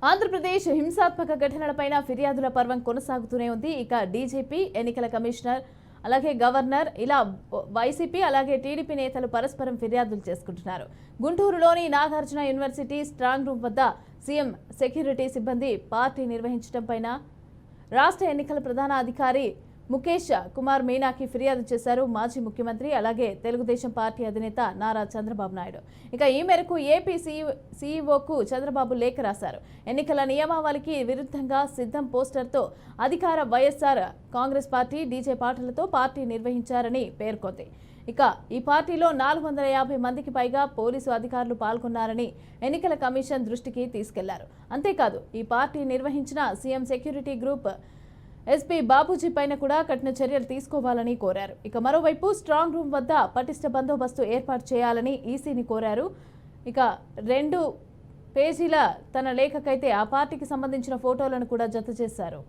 ఆంధ్రప్రదేశ్ హింసాత్మక ఘటనలపైన ఫిర్యాదుల పర్వం కొనసాగుతూనే ఉంది. ఇక డీజీపీ, ఎన్నికల కమిషనర్, అలాగే గవర్నర్ ఇలా వైసీపీ అలాగే టీడీపీ నేతలు పరస్పరం ఫిర్యాదులు చేసుకుంటున్నారు. గుంటూరులోని నాగార్జున యూనివర్సిటీ స్ట్రాంగ్ రూమ్ వద్ద సీఎం సెక్యూరిటీ సిబ్బంది పార్టీ నిర్వహించడం పైన రాష్ట్ర ఎన్నికల ప్రధాన అధికారి ముఖేష్ కుమార్ మీనాకి ఫిర్యాదు చేశారు మాజీ ముఖ్యమంత్రి అలాగే తెలుగుదేశం పార్టీ అధినేత నారా చంద్రబాబు నాయుడు. ఇక ఈ మేరకు ఏపీ సీఈఓకు చంద్రబాబు లేఖ రాశారు. ఎన్నికల నియమావళికి విరుద్ధంగా సిద్ధం పోస్టర్తో అధికార వైఎస్ఆర్ కాంగ్రెస్ పార్టీ డీజే పాటలతో పార్టీ నిర్వహించారని పేర్కొంది. ఇక ఈ పార్టీలో 450 మందికి పైగా పోలీసు అధికారులు పాల్గొన్నారని ఎన్నికల కమిషన్ దృష్టికి తీసుకెళ్లారు. అంతేకాదు ఈ పార్టీ నిర్వహించిన CM security group SP Babuji పైన కూడా కఠిన చర్యలు తీసుకోవాలని కోరారు. ఇక మరోవైపు స్ట్రాంగ్ రూమ్ వద్ద పటిష్ట బందోబస్తు ఏర్పాటు చేయాలని ఈసీని కోరారు. ఇక 2 పేజీల తన లేఖకైతే ఆ పార్టీకి సంబంధించిన ఫోటోలను కూడా జత చేశారు.